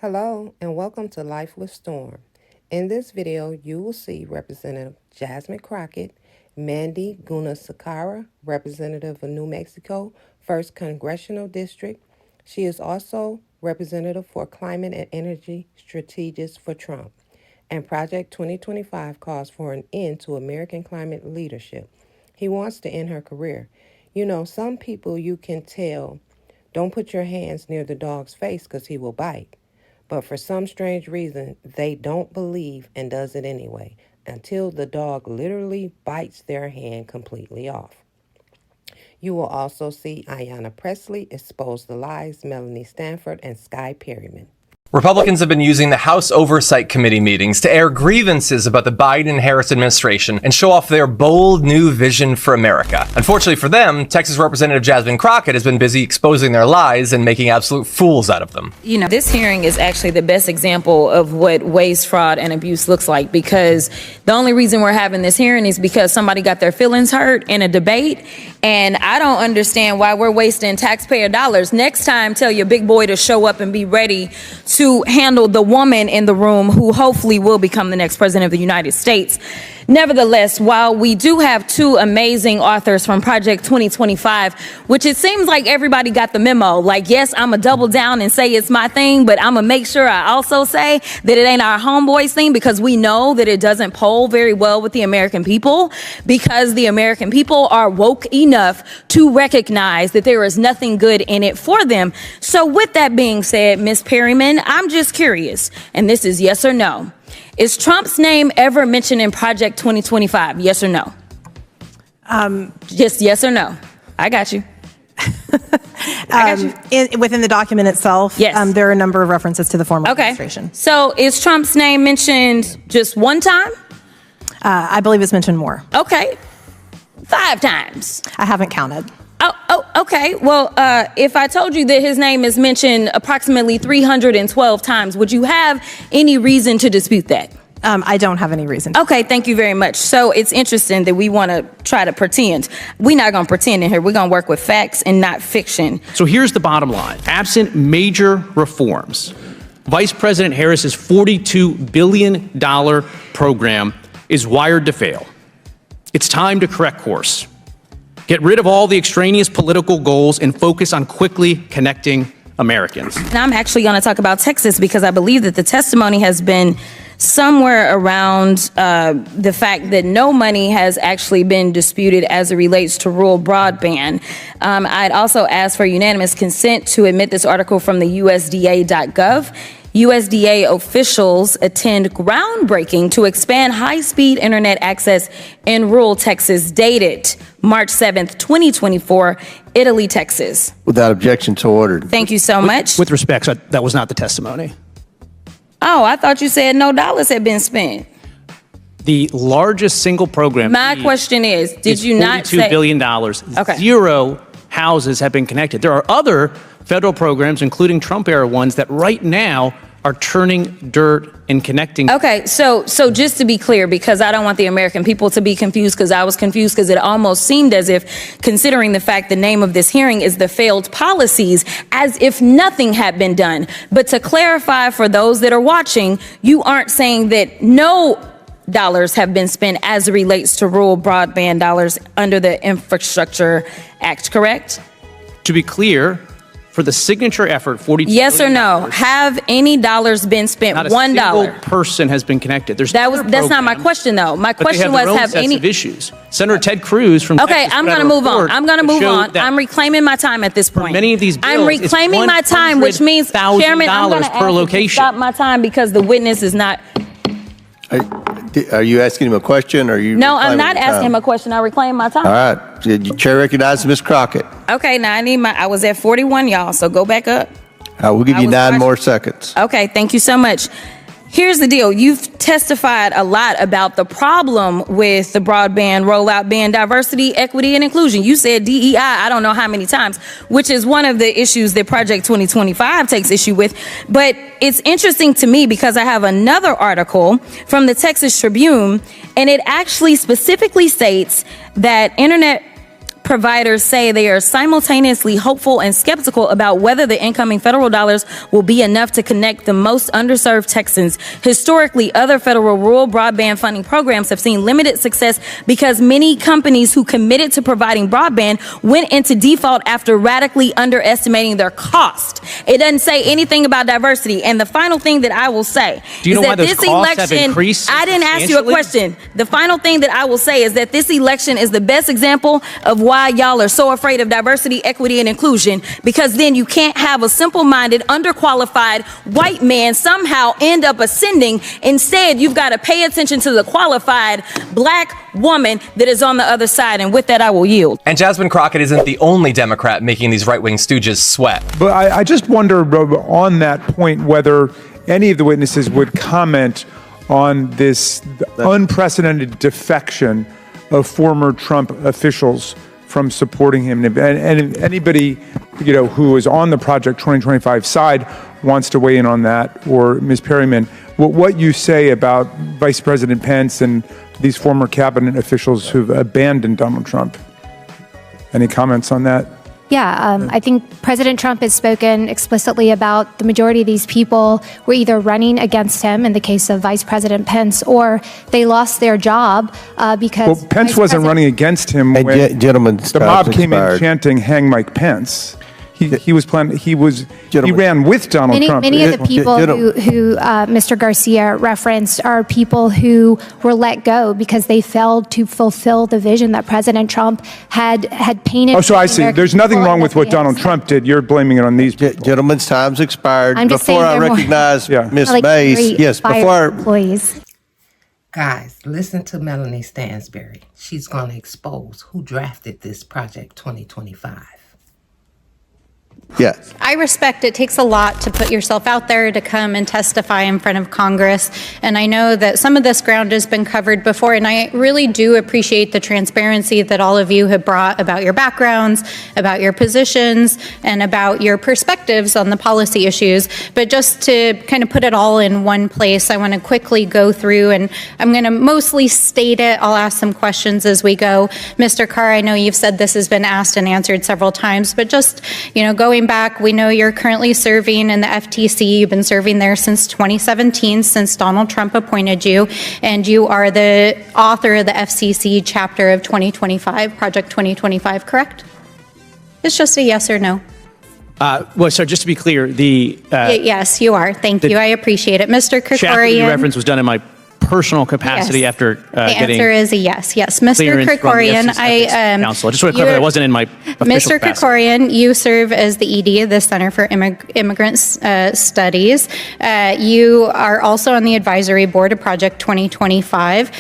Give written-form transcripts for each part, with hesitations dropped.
Hello and welcome to Life with Storm. In this video, you will see Representative Jasmine Crockett, Mandy Gunasekara, Representative of New Mexico, 1st Congressional District. She is also Representative for Climate and Energy Strategist for Trump. And Project 2025 calls for an end to American climate leadership. He wants to end her career. You know, some people you can tell, don't put your hands near the dog's face because he will bite. But for some strange reason, they don't believe and does it anyway, until the dog literally bites their hand completely off. You will also see Ayanna Pressley expose the lies, Melanie Stanford, and Sky Perryman. Republicans have been using the House Oversight Committee meetings to air grievances about the Biden-Harris administration and show off their bold new vision for America. Unfortunately for them, Texas Representative Jasmine Crockett has been busy exposing their lies and making absolute fools out of them. You know, this hearing is actually the best example of what waste, fraud, and abuse looks like, because the only reason we're having this hearing is because somebody got their feelings hurt in a debate, and I don't understand why we're wasting taxpayer dollars. Next time, tell your big boy to show up and be ready to handle the woman in the room who hopefully will become the next president of the United States. Nevertheless, while we do have two amazing authors from Project 2025, which it seems like everybody got the memo, like, yes, I'm going to double down and say it's my thing, but I'm going to make sure I also say that it ain't our homeboys thing, because we know that it doesn't poll very well with the American people, because the American people are woke enough to recognize that there is nothing good in it for them. So with that being said, Ms. Perryman, I'm just curious, and this is yes or no. Is Trump's name ever mentioned in Project 2025? Yes or no? Just yes or no. I got you. Within the document itself, yes. There are a number of references to the former administration. So is Trump's name mentioned just one time? I believe it's mentioned more. Okay. 5 times. I haven't counted. Oh, okay. Well, if I told you that his name is mentioned approximately 312 times, would you have any reason to dispute that? I don't have any reason. Okay, thank you very much. So it's interesting that we want to try to pretend. We're not going to pretend in here. We're going to work with facts and not fiction. So here's the bottom line. Absent major reforms, Vice President Harris's $42 billion program is wired to fail. It's time to correct course. Get rid of all the extraneous political goals and focus on quickly connecting Americans. Now I'm actually going to talk about Texas, because I believe that the testimony has been somewhere around the fact that no money has actually been disputed as it relates to rural broadband. I'd also ask for unanimous consent to admit this article from the USDA.gov. USDA officials attend groundbreaking to expand high-speed internet access in rural Texas, dated March 7th, 2024, Italy, Texas. Without objection, so ordered. Thank you so much. With respect, that was not the testimony. Oh, I thought you said no dollars had been spent. The largest single program. My question is, did you not say $42 billion. Okay. 0 houses have been connected. There are other federal programs, including Trump-era ones, that right now are turning dirt and connecting. Okay, so just to be clear, because I don't want the American people to be confused, because I was confused, because it almost seemed as if, considering the fact the name of this hearing is the failed policies, as if nothing had been done. But to clarify for those that are watching, you aren't saying that no dollars have been spent as it relates to rural broadband dollars under the Infrastructure Act, correct? To be clear, for the signature effort, $42 yes or billion, no? Have any dollars been spent? not a $1. single person has been connected. That's not my question, though. My question was, have any issues? Senator Ted Cruz from Okay, Texas I'm going to move on. I'm reclaiming my time at this point. Many of these bills, I'm reclaiming my time, which means, Chairman, I'm going to per location. stop my time, because the witness is not. Are you asking him a question, or are you? No, I'm not asking him a question. I reclaim my time. All right. The chair recognizes Ms. Crockett. Okay, now I was at 41, y'all, so go back up. We'll give you 9 more seconds. Okay, thank you so much. Here's the deal. You've testified a lot about the problem with the broadband rollout being diversity, equity, and inclusion. You said DEI, I don't know how many times, which is one of the issues that Project 2025 takes issue with. But it's interesting to me, because I have another article from the Texas Tribune, and it actually specifically states that internet providers say they are simultaneously hopeful and skeptical about whether the incoming federal dollars will be enough to connect the most underserved Texans. Historically, other federal rural broadband funding programs have seen limited success because many companies who committed to providing broadband went into default after radically underestimating their cost. It doesn't say anything about diversity. And the final thing that I will say Do you know is why that those this costs have election, increased I didn't ask you a substantially? question. The final thing that I will say is that this election is the best example of why y'all are so afraid of diversity, equity, and inclusion, because then you can't have a simple-minded, underqualified white man somehow end up ascending. Instead, you've got to pay attention to the qualified black woman that is on the other side. And with that, I will yield. And Jasmine Crockett isn't the only Democrat making these right-wing stooges sweat. But I just wonder on that point whether any of the witnesses would comment on this unprecedented defection of former Trump officials from supporting him. And anybody, who is on the Project 2025 side wants to weigh in on that, or Ms. Perryman, what you say about Vice President Pence and these former cabinet officials who've abandoned Donald Trump. Any comments on that? Yeah, I think President Trump has spoken explicitly about the majority of these people were either running against him in the case of Vice President Pence, or they lost their job because... Well, Pence wasn't running against him when the mob came in chanting, "Hang Mike Pence." He ran with Donald Trump. Many of the people who Mr. Garcia referenced are people who were let go because they failed to fulfill the vision that President Trump had painted. Oh, so I see. There's nothing wrong with what Donald Trump did. You're blaming it on these people. Gentlemen's time's expired. I'm just Before I saying they're more- recognize Ms. like Mays, very yes, fired before employees. Guys, listen to Melanie Stansberry. She's going to expose who drafted this Project 2025. yes. I respect it takes a lot to put yourself out there to come and testify in front of Congress. And I know that some of this ground has been covered before, and I really do appreciate the transparency that all of you have brought about your backgrounds, about your positions, and about your perspectives on the policy issues. But just to kind of put it all in one place, I want to quickly go through, and I'm going to mostly state it. I'll ask some questions as we go. Mr. Carr, I know you've said this has been asked and answered several times, but just, going back, we know you're currently serving in the FTC. You've been serving there since 2017, since Donald Trump appointed you, and you are the author of the FCC chapter of 2025, Project 2025, correct? It's just a yes or no. Well, so just to be clear, the yes, you are. Thank you. I appreciate it. Mr. chapter you Krikorian. reference was done in my personal capacity Yes. after The getting answer is a yes. Yes, Mr. clearance from the Krikorian, FCC Council. I just want to clarify that wasn't in my official Mr. capacity. Krikorian, you serve as the ED of the Center for Immigrant Studies. You are also on the advisory board of Project 2025.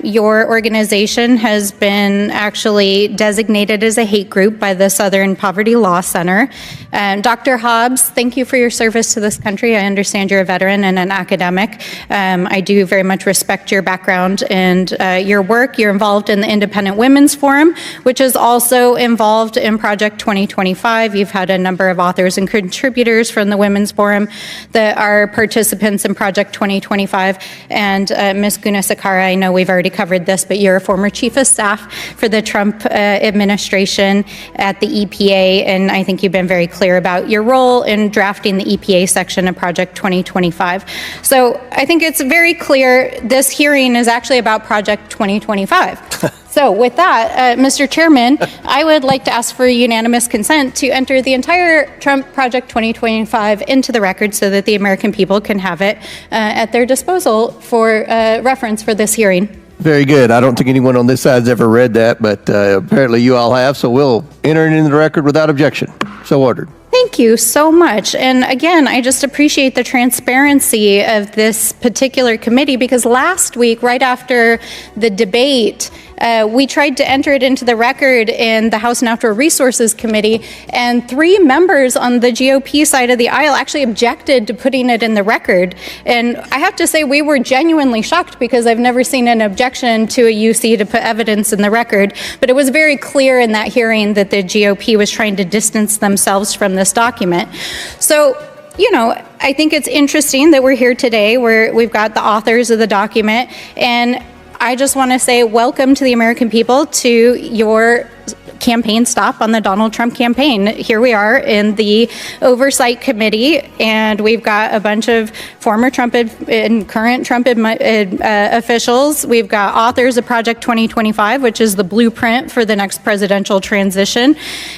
Your organization has been actually designated as a hate group by the Southern Poverty Law Center. Dr. Hobbs, thank you for your service to this country. I understand you're a veteran and an academic. I do very much respect your background and your work. You're involved in the Independent Women's Forum, which is also involved in Project 2025. You've had a number of authors and contributors from the Women's Forum that are participants in Project 2025. And Ms. Gunasekara, I know we've already covered this, but you're a former chief of staff for the Trump administration at the EPA, and I think you've been very clear about your role in drafting the EPA section of Project 2025. So I think it's very clear this hearing is actually about Project 2025. So with that, Mr. Chairman, I would like to ask for unanimous consent to enter the entire Trump Project 2025 into the record so that the American people can have it at their disposal for reference for this hearing. Very good. I don't think anyone on this side's ever read that, but apparently you all have, so we'll enter it into the record without objection. So ordered. Thank you so much. And again, I just appreciate the transparency of this particular committee, because last week, right after the debate, we tried to enter it into the record in the House Natural Resources Committee, and 3 members on the GOP side of the aisle actually objected to putting it in the record. And I have to say, we were genuinely shocked, because I've never seen an objection to a UC to put evidence in the record. But it was very clear in that hearing that the GOP was trying to distance themselves from this document. So, I think it's interesting that we're here today where we've got the authors of the document, and I just want to say welcome to the American people to your campaign stop on the Donald Trump campaign. Here we are in the Oversight Committee, and we've got a bunch of former Trump and current Trump officials. We've got authors of Project 2025, which is the blueprint for the next presidential transition.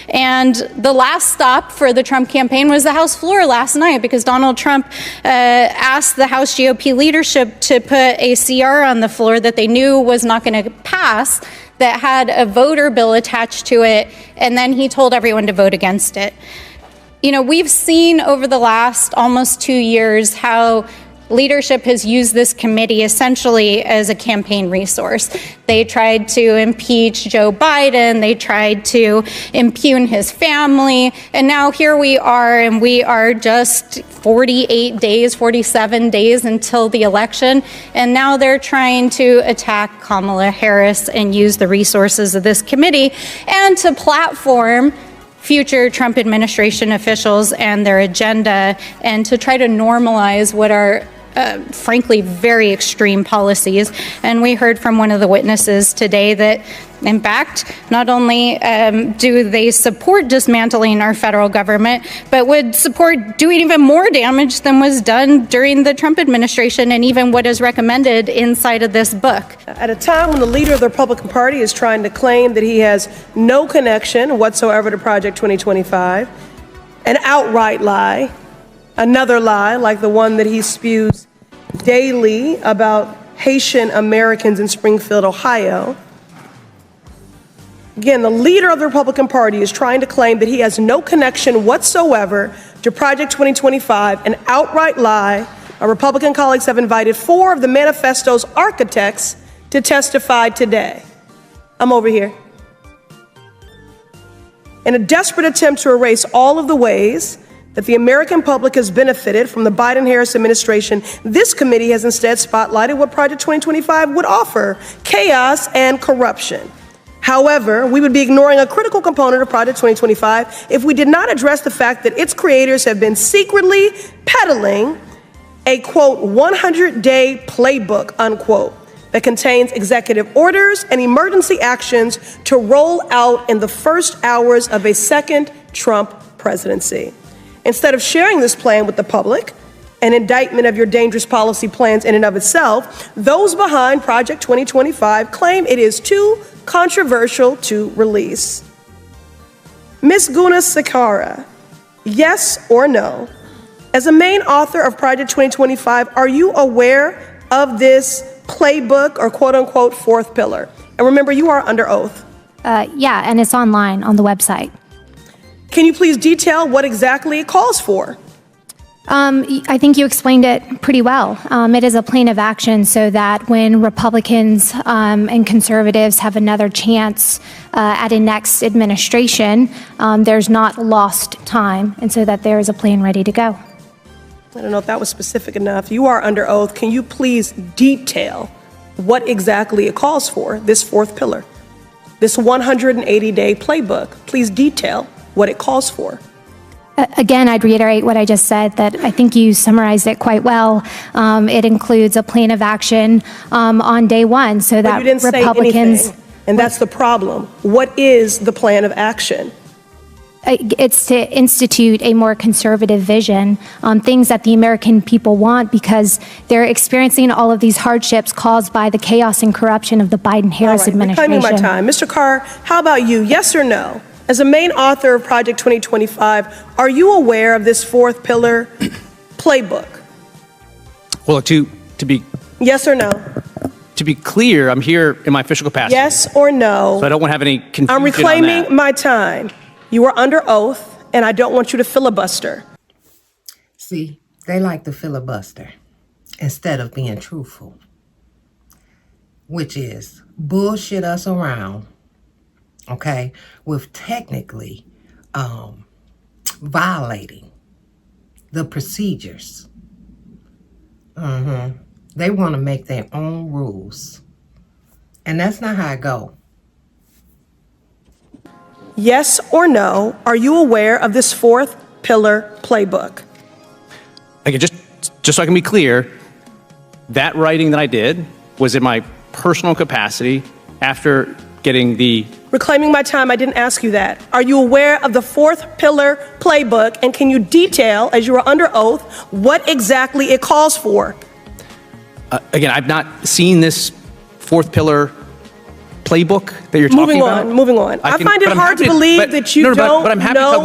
And the last stop for the Trump campaign was the House floor last night, because Donald Trump asked the House GOP leadership to put a CR on the floor that they knew was not going to pass, that had a voter bill attached to it, and then he told everyone to vote against it. You know, we've seen over the last almost 2 years how leadership has used this committee essentially as a campaign resource. They tried to impeach Joe Biden, they tried to impugn his family, and now here we are, and we are just 48 days, 47 days until the election, and now they're trying to attack Kamala Harris and use the resources of this committee and to platform future Trump administration officials and their agenda, and to try to normalize what are frankly very extreme policies. And we heard from one of the witnesses today that, in fact, not only do they support dismantling our federal government, but would support doing even more damage than was done during the Trump administration and even what is recommended inside of this book. At a time when the leader of the Republican Party is trying to claim that he has no connection whatsoever to Project 2025, an outright lie, another lie like the one that he spews daily about Haitian Americans in Springfield, Ohio. Again, the leader of the Republican Party is trying to claim that he has no connection whatsoever to Project 2025, an outright lie. Our Republican colleagues have invited 4 of the manifesto's architects to testify today. I'm over here. In a desperate attempt to erase all of the ways that the American public has benefited from the Biden-Harris administration, this committee has instead spotlighted what Project 2025 would offer: chaos and corruption. However, we would be ignoring a critical component of Project 2025 if we did not address the fact that its creators have been secretly peddling a, quote, 100-day playbook, unquote, that contains executive orders and emergency actions to roll out in the first hours of a second Trump presidency. Instead of sharing this plan with the public, an indictment of your dangerous policy plans in and of itself, those behind Project 2025 claim it is too controversial to release. Ms. Guna Sakara, yes or no? As a main author of Project 2025, are you aware of this playbook or quote unquote fourth pillar? And remember, you are under oath. Yeah, and it's online on the website. Can you please detail what exactly it calls for? I think you explained it pretty well. It is a plan of action so that when Republicans and conservatives have another chance at a next administration, there's not lost time, and so that there is a plan ready to go. I don't know if that was specific enough. You are under oath. Can you please detail what exactly it calls for, this fourth pillar, this 180-day playbook? Please detail what it calls for. Again, I'd reiterate what I just said, that I think you summarized it quite well. It includes a plan of action on day one so that but you didn't Republicans... say anything, and that's the problem. What is the plan of action? It's to institute a more conservative vision on things that the American people want, because they're experiencing all of these hardships caused by the chaos and corruption of the Biden-Harris administration. Reclaiming my time. Mr. Carr, how about you? Yes or no? As a main author of Project 2025, are you aware of this fourth pillar playbook? Well, to be yes or no? To be clear, I'm here in my official capacity. Yes or no? So I don't want to have any confusion. I'm reclaiming on that. my time. You are under oath, and I don't want you to filibuster. See, they like to filibuster instead of being truthful, which is bullshit us around, okay, with technically violating the procedures. They want to make their own rules, and that's not how it go. Yes or no, are you aware of this fourth pillar playbook? Again, just so I can be clear, that writing that I did was in my personal capacity after getting the... Reclaiming my time, I didn't ask you that. Are you aware of the fourth pillar playbook, and can you detail, as you are under oath, what exactly it calls for? Again, I've not seen this fourth pillar playbook that you're talking about. Moving on. I find it hard to believe that you don't know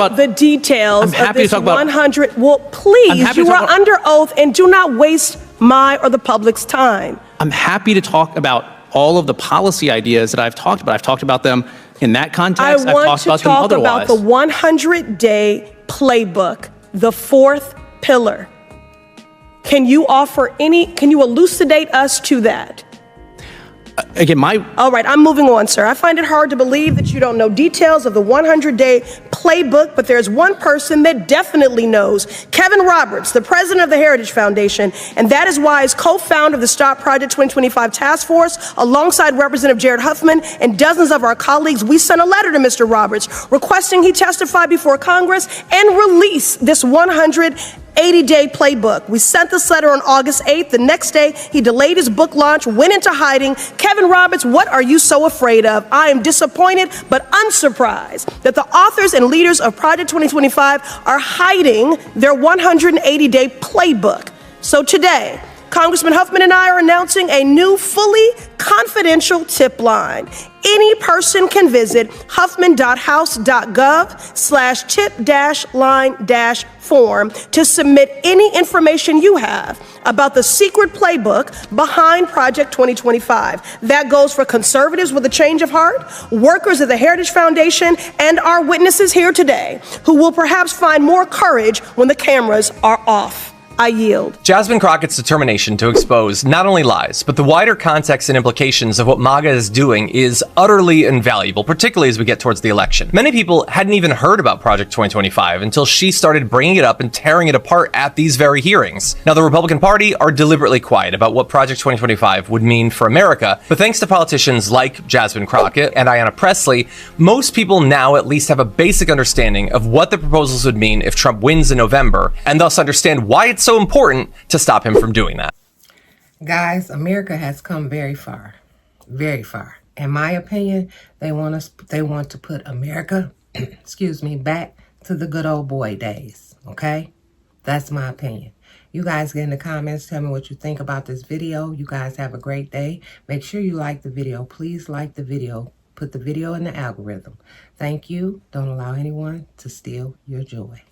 the details of this 100. Well, please, you are under oath, and do not waste my or the public's time. I'm happy to talk about all of the policy ideas that I've talked about. I've talked about them in that context. I want to talk about the 100-day playbook, the fourth pillar. Can you elucidate us to that? Again, All right, I'm moving on, sir. I find it hard to believe that you don't know details of the 100-day playbook, but there's one person that definitely knows. Kevin Roberts, the president of the Heritage Foundation, and that is why, as co-founder of the Stop Project 2025 Task Force, alongside Representative Jared Huffman and dozens of our colleagues, we sent a letter to Mr. Roberts requesting he testify before Congress and release this 180-day playbook. We sent this letter on August 8th. The next day, he delayed his book launch, went into hiding. Kevin Roberts, what are you so afraid of? I am disappointed but unsurprised that the authors and leaders of Project 2025 are hiding their 180-day playbook. So today, Congressman Huffman and I are announcing a new, fully confidential tip line. Any person can visit huffman.house.gov/tip-line-form to submit any information you have about the secret playbook behind Project 2025. That goes for conservatives with a change of heart, workers at the Heritage Foundation, and our witnesses here today, who will perhaps find more courage when the cameras are off. I yield. Jasmine Crockett's determination to expose not only lies, but the wider context and implications of what MAGA is doing is utterly invaluable, particularly as we get towards the election. Many people hadn't even heard about Project 2025 until she started bringing it up and tearing it apart at these very hearings. Now, the Republican Party are deliberately quiet about what Project 2025 would mean for America, but thanks to politicians like Jasmine Crockett and Ayanna Pressley, most people now at least have a basic understanding of what the proposals would mean if Trump wins in November, and thus understand why it's so important to stop him from doing that. Guys, America has come very far, very far. In my opinion, they want to put America, back to the good old boy days, okay? That's my opinion. You guys get in the comments, tell me what you think about this video. You guys have a great day. Make sure you like the video. Please like the video. Put the video in the algorithm. Thank you. Don't allow anyone to steal your joy.